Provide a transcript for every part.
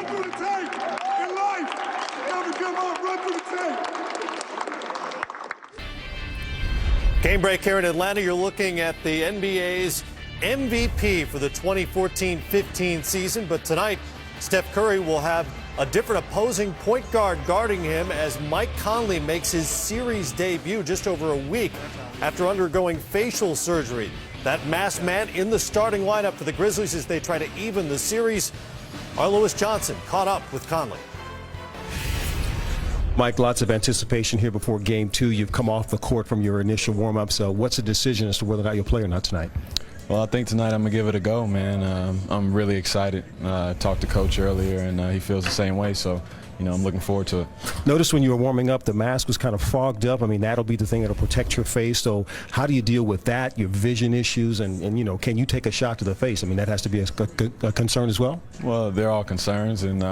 run through the tape. In life, never give up, run through the tape. Game break here in Atlanta. You're looking at the NBA's MVP for the 2014-15 season. But tonight, Steph Curry will have a different opposing point guard guarding him as Mike Conley makes his series debut just over a week after undergoing facial surgery. That masked man in the starting lineup for the Grizzlies as they try to even the series. Our Lewis Johnson caught up with Conley. Mike, lots of anticipation here before Game 2. You've come off the court from your initial warm-ups. What's the decision as to whether or not you'll play or not tonight? Well, I think tonight I'm going to give it a go, man. I'm really excited. I talked to Coach earlier, and he feels the same way, so, I'm looking forward to it. Notice when you were warming up, the mask was kind of fogged up. I mean, that'll be the thing that'll protect your face. So how do you deal with that, your vision issues, and can you take a shot to the face? I mean, that has to be a concern as well? Well, they're all concerns, and,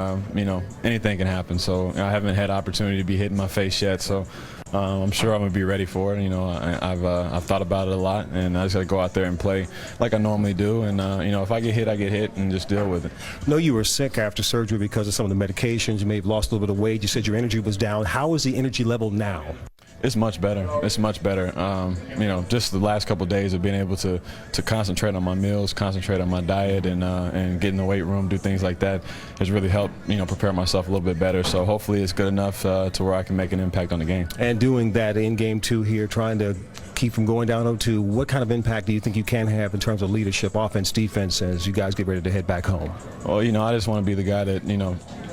anything can happen. So I haven't had opportunity to be hitting my face yet, so I'm sure I'm going to be ready for it. I've thought about it a lot, and I just got to go out there and play like I normally do. And, if I get hit, I get hit and just deal with it. I know you were sick after surgery because of some of the medications. You may have lost a little bit of weight. You said your energy was down. How is the energy level now? It's much better. It's much better. Just the last couple of days of being able to concentrate on my meals, concentrate on my diet, and get in the weight room, do things like that has really helped, prepare myself a little bit better. So hopefully it's good enough to where I can make an impact on the game. And doing that in Game 2 here, trying to keep from going down 0-2, what kind of impact do you think you can have in terms of leadership, offense, defense, as you guys get ready to head back home? Well, I just want to be the guy that,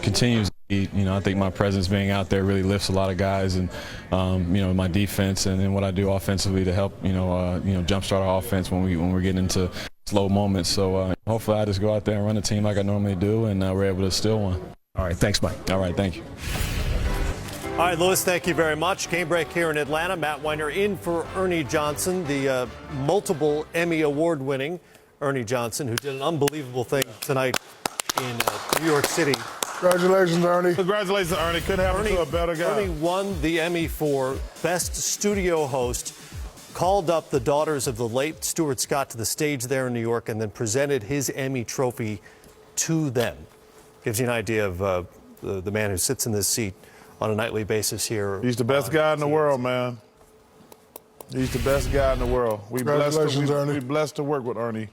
continues. I think my presence being out there really lifts a lot of guys, and my defense and then what I do offensively to help jumpstart our offense when we're getting into slow moments. So hopefully I just go out there and run the team like I normally do, and we're able to steal one. All right, thanks, Mike. All right, thank you. All right, Lewis, thank you very much. Game break here in Atlanta. Matt Weiner in for Ernie Johnson, the multiple Emmy award-winning Ernie Johnson, who did an unbelievable thing tonight in New York City. Congratulations, Ernie. Congratulations, Ernie. Couldn't happen to a better guy. Ernie won the Emmy for Best Studio Host, called up the daughters of the late Stuart Scott to the stage there in New York, and then presented his Emmy trophy to them. Gives you an idea of the man who sits in this seat on a nightly basis here. He's the best guy in the world, man. He's the best guy in the world. We're blessed to work with Ernie.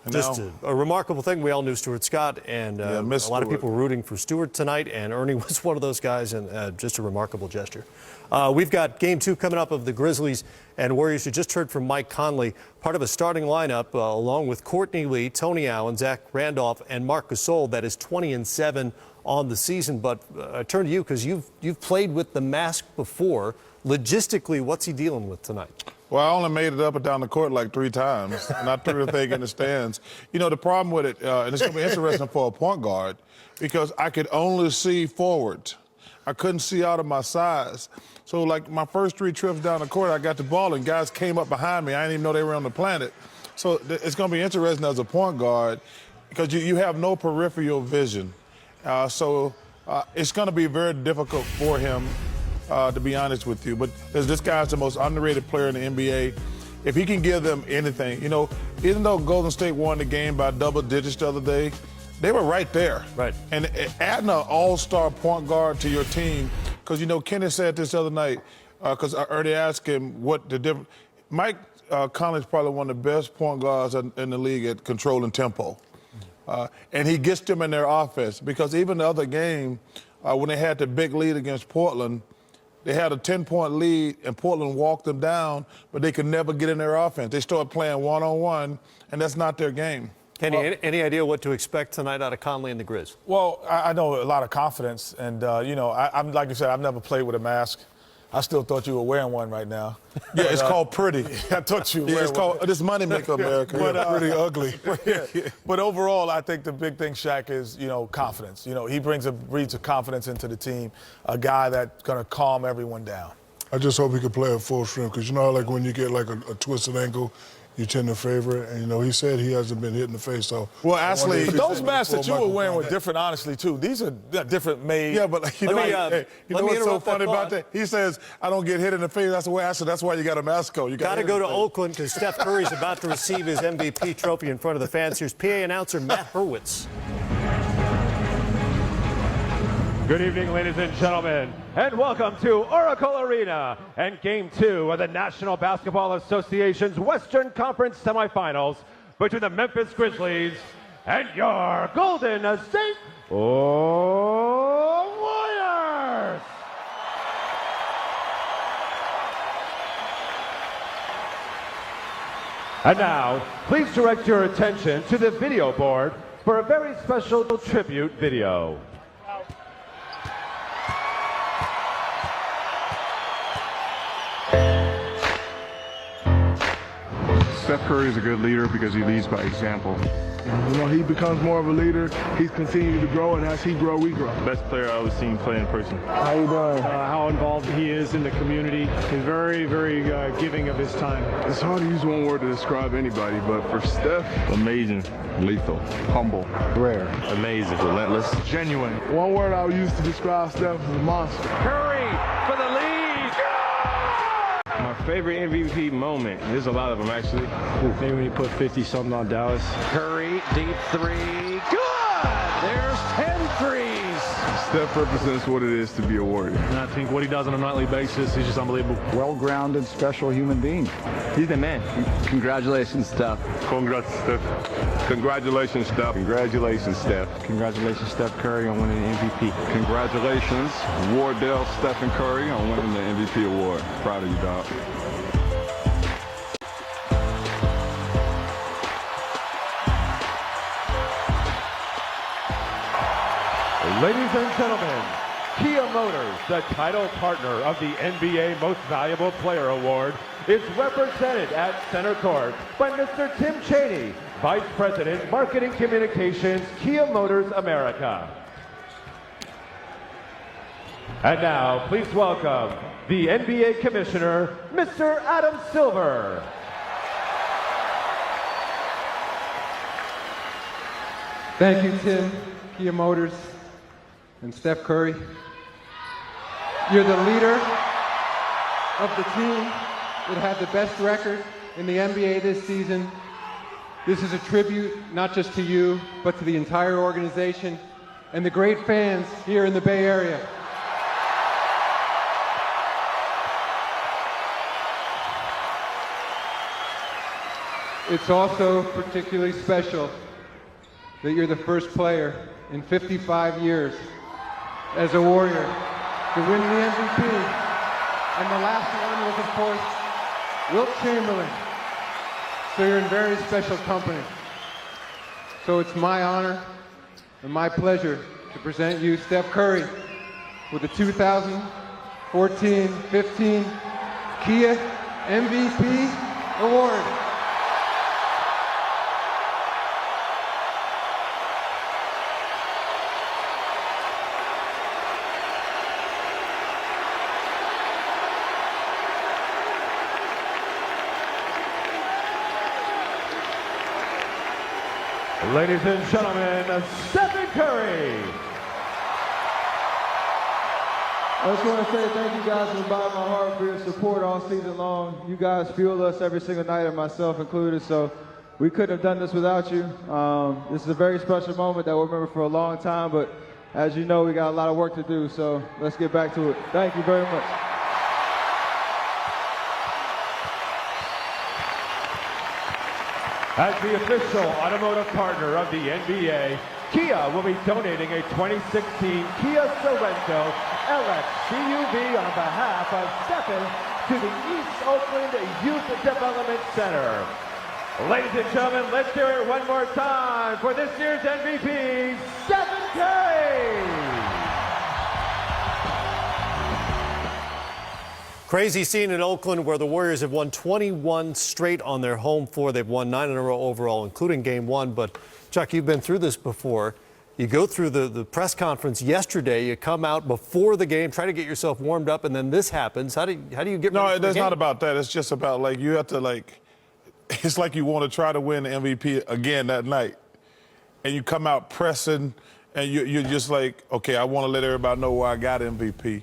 Just a remarkable thing. We all knew Stuart Scott, and a lot of people rooting for Stuart tonight, and Ernie was one of those guys, and just a remarkable gesture. We've got Game 2 coming up of the Grizzlies and Warriors. You just heard from Mike Conley, part of a starting lineup along with Courtney Lee, Tony Allen, Zach Randolph, and Marc Gasol. That is 20-7 on the season. But I turn to you because you've played with the mask before. Logistically, what's he dealing with tonight? Well, I only made it up and down the court like 3 times, and I threw the thing in the stands. The problem with it, and it's going to be interesting for a point guard, because I could only see forward. I couldn't see out of my size. So, like, my first 3 trips down the court, I got the ball, and guys came up behind me. I didn't even know they were on the planet. So it's going to be interesting as a point guard, because you have no peripheral vision. So it's going to be very difficult for him, to be honest with you. But this guy's the most underrated player in the NBA. If he can give them anything, even though Golden State won the game by double digits the other day, they were right there. Right. And adding an all-star point guard to your team, because, Kenny said this the other night, because I already asked him what the difference. Mike Conley's probably one of the best point guards in the league at controlling tempo. And he gets them in their offense, because even the other game, when they had the big lead against Portland, they had a 10-point lead, and Portland walked them down, but they could never get in their offense. They started playing one-on-one, and that's not their game. Kenny, any idea what to expect tonight out of Conley and the Grizz? Well, I know a lot of confidence, and, I'm like you said, I've never played with a mask. I still thought you were wearing one right now. Yeah, it's called pretty. I thought you were wearing it's called one. This money maker America. But, pretty ugly. But overall, I think the big thing, Shaq, is, confidence. He breeds a confidence into the team, a guy that's going to calm everyone down. I just hope he can play at full strength, because how, like, when you get, like, a twisted ankle, you tend to favor it. And, he said he hasn't been hit in the face, so. Well, actually, but those masks that you were wearing were different, honestly, too. These are different made. Yeah, but what's so funny about that? He says, I don't get hit in the face. That's the way I said, that's why you got a mask on. You got to go to Oakland, because Steph Curry's about to receive his MVP trophy in front of the fans. Here's PA announcer Matt Hurwitz. Good evening, ladies and gentlemen, and welcome to Oracle Arena and Game 2 of the National Basketball Association's Western Conference semifinals between the Memphis Grizzlies and your Golden State Warriors. And now, please direct your attention to the video board for a very special tribute video. Steph Curry is a good leader because he leads by example. You know, he becomes more of a leader. He's continued to grow, and as he grows, we grow. Best player I've ever seen play in person. How you doing? How involved he is in the community. He's very, very giving of his time. It's hard to use one word to describe anybody, but for Steph, Amazing. Lethal. Humble. rare. Amazing. Relentless. Genuine. One word I would use to describe Steph is a monster. Curry for the lead. My favorite MVP moment, there's a lot of them actually. Maybe when he put 50-something on Dallas. Curry, deep three. Good! There's 10 threes. Steph represents what it is to be a Warrior. And I think what he does on a nightly basis is just unbelievable. Well-grounded, special human being. He's the man. Congratulations, Steph. Congrats, Steph. Congratulations, Steph. Congratulations, Steph. Congratulations, Steph Curry, on winning the MVP. Congratulations, Wardell, Stephen Curry, on winning the MVP award. Proud of you, dog. Ladies and gentlemen, Kia Motors, the title partner of the NBA Most Valuable Player Award, is represented at center court by Mr. Tim Chaney, Vice President, Marketing Communications, Kia Motors America. And now, please welcome the NBA Commissioner, Mr. Adam Silver. Thank you, Tim, Kia Motors, and Steph Curry. You're the leader of the team that had the best record in the NBA this season. This is a tribute not just to you, but to the entire organization and the great fans here in the Bay Area. It's also particularly special that you're the first player in 55 years as a Warrior to win the MVP. And the last one was, of course, Wilt Chamberlain. So you're in very special company. So it's my honor and my pleasure to present you Steph Curry with the 2014-15 Kia MVP Award. Ladies and gentlemen, Stephen Curry. I just want to say thank you guys from the bottom of my heart for your support all season long. You guys fuel us every single night, and myself included, so we couldn't have done this without you. This is a very special moment that we'll remember for a long time, but as you know, we got a lot of work to do, so let's get back to it. Thank you very much. As the official automotive partner of the NBA, Kia will be donating a 2016 Kia Sorento LX CUV on behalf of Stephen to the East Oakland Youth Development Center. Ladies and gentlemen, let's hear it one more time for this year's MVP, Stephen Curry. Crazy scene in Oakland where the Warriors have won 21 straight on their home floor. They've won 9 in a row overall, including Game 1. But, Chuck, you've been through this before. You go through the press conference yesterday. You come out before the game, try to get yourself warmed up, and then this happens. How do you get ready for the game? No, it's not about that. It's just about, like, you have to, like, it's like you want to try to win the MVP again that night. And you come out pressing, and you're just like, okay, I want to let everybody know why I got MVP.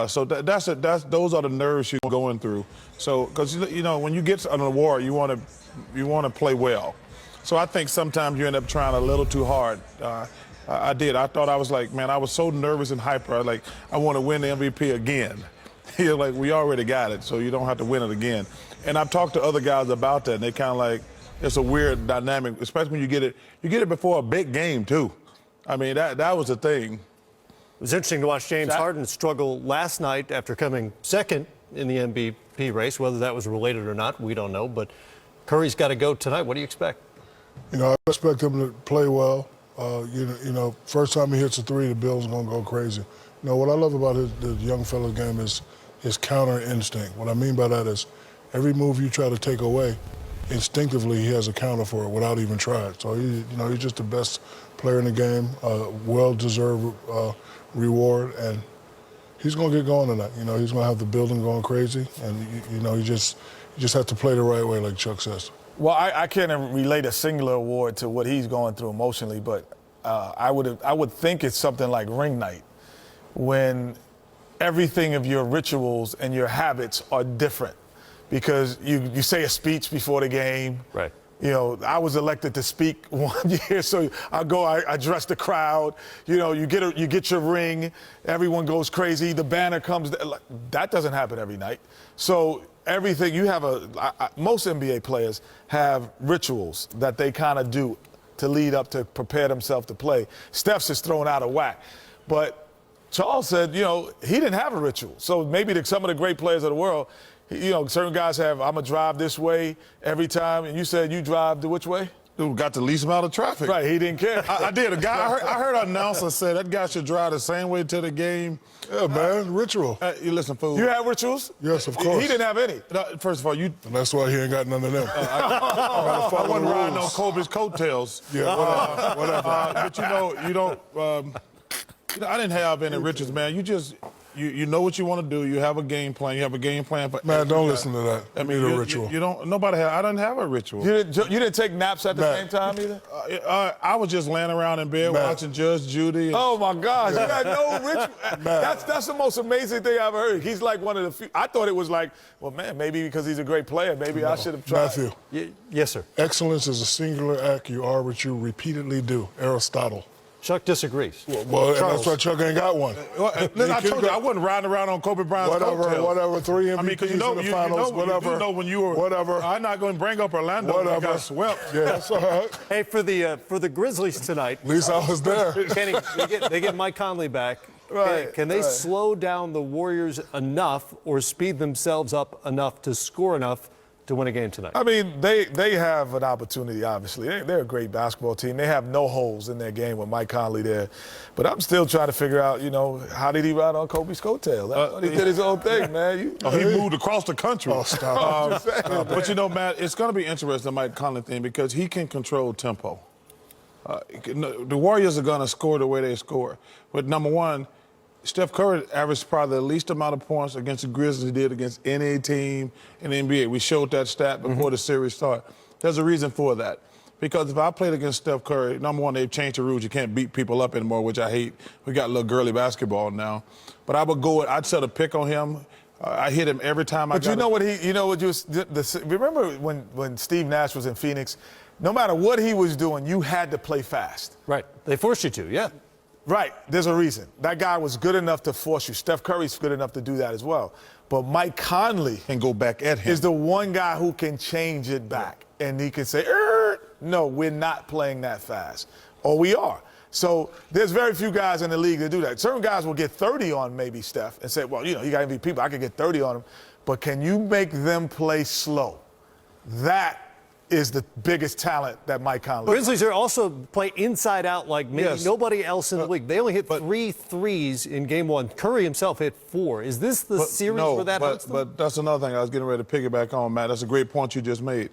So those are the nerves you're going through. So, because you know, when you get an award, you want to play well. So I think sometimes you end up trying a little too hard. I did. I thought I was like, man, I was so nervous and hyper. I want to win the MVP again. You're like, we already got it, so you don't have to win it again. And I've talked to other guys about that, and they kind of like, it's a weird dynamic, especially when you get it before a big game, too. I mean, that was the thing. It was interesting to watch James Harden struggle last night after coming second in the MVP race. Whether that was related or not, we don't know. But Curry's got to go tonight. What do you expect? I expect him to play well. First time he hits a three, the Bills are going to go crazy. What I love about the young fella's game is his counter instinct. What I mean by that is every move you try to take away, instinctively he has a counter for it without even trying. So he's just the best player in the game, well-deserved reward, and he's going to get going tonight. He's going to have the building going crazy, and you just have to play the right way, like Chuck says. Well, I can't relate a singular award to what he's going through emotionally, but I would think it's something like ring night, when everything of your rituals and your habits are different, because you say a speech before the game. Right. I was elected to speak one year, so I address the crowd. You get your ring, everyone goes crazy, the banner comes. That doesn't happen every night. So everything you have most NBA players have rituals that they kind of do to lead up to prepare themselves to play. Steph's is thrown out of whack, but Charles said, he didn't have a ritual. So maybe some of the great players of the world. Certain guys have, I'm going to drive this way every time. And you said you drive which way? Dude got the least amount of traffic. Right, he didn't care. I did. I heard an announcer say that guy should drive the same way to the game. Yeah, man, ritual. You listen, fool. You have rituals? Yes, of course. He didn't have any. First of all, And that's why he ain't got none of them. I wasn't riding on Kobe's coattails. Yeah, whatever. But you don't. I didn't have any rituals, man. You know what you want to do. You have a game plan. You have a game plan for. Man, don't listen to that. I mean, a ritual. You don't. Nobody. I didn't have a ritual. You didn't take naps at the same time either. I was just laying around in bed watching Judge Judy. Oh my gosh, you had no ritual. That's the most amazing thing I've heard. He's like one of the few. I thought it was like, well, man, maybe because he's a great player, maybe I should have tried. Matthew. Yes, sir. Excellence is a singular act. You are what you repeatedly do. Aristotle. Chuck disagrees. Well, and that's why Chuck ain't got one. I told you I wasn't riding around on Kobe Bryant's coattails. Whatever, 3 MVPs in the finals, whatever. When you were, whatever. I'm not going to bring up Orlando. Whatever. I got swept. Yeah, that's all right. Hey, for the Grizzlies tonight. At least I was there. Kenny, they get Mike Conley back. Right. Can they slow down the Warriors enough or speed themselves up enough to score enough to win a game tonight? I mean, they have an opportunity, obviously. They're a great basketball team. They have no holes in their game with Mike Conley there. But I'm still trying to figure out, how did he ride on Kobe's coattail? He did his own thing, man. He moved across the country. Oh, stop. But, Matt, it's going to be interesting, the Mike Conley thing, because he can control tempo. The Warriors are going to score the way they score. But, number one, Steph Curry averaged probably the least amount of points against the Grizzlies he did against any team in the NBA. We showed that stat before the series started. There's a reason for that. Because if I played against Steph Curry, number one, they've changed the rules. You can't beat people up anymore, which I hate. We got a little girly basketball now. But I'd set a pick on him. I hit him every time I got remember when Steve Nash was in Phoenix, no matter what he was doing, you had to play fast. Right. They forced you to, yeah. Right. There's a reason. That guy was good enough to force you. Steph Curry's good enough to do that as well. But Mike Conley can go back at him. Is the one guy who can change it back. And he can say, no, we're not playing that fast. Or we are. So there's very few guys in the league that do that. Certain guys will get 30 on maybe Steph and say, well, you got MVP, but I could get 30 on him. But can you make them play slow? That is the biggest talent that Mike Conley. Grizzlies are also play inside out like maybe nobody else in the league. They only hit 3 threes in game 1. Curry himself hit 4. Is this the series where that hurts them? But that's another thing I was getting ready to piggyback on, Matt. That's a great point you just made.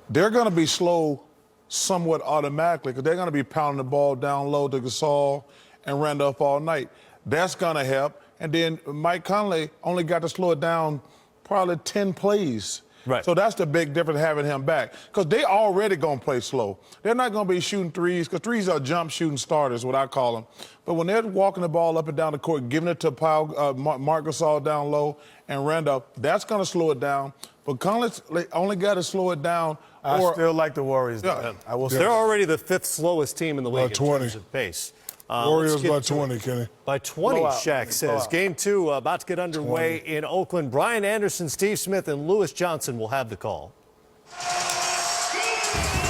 They're going to be slow somewhat automatically because they're going to be pounding the ball down low to Gasol and Randolph all night. That's going to help. And then Mike Conley only got to slow it down probably 10 plays. Right. So that's the big difference having him back. Because they already going to play slow. They're not going to be shooting threes, because threes are jump shooting starters, what I call them. But when they're walking the ball up and down the court, giving it to Marc Gasol down low and Randolph, that's going to slow it down. But Collins only got to slow it down. I still like the Warriors. Yeah. I will say. They're already the 5th slowest team in the league By 20. in terms of pace. Warriors by 20, Kenny. By 20, Blowout. Shaq says. Blowout. Game 2 about to get underway in Oakland. Brian Anderson, Steve Smith, and Lewis Johnson will have the call.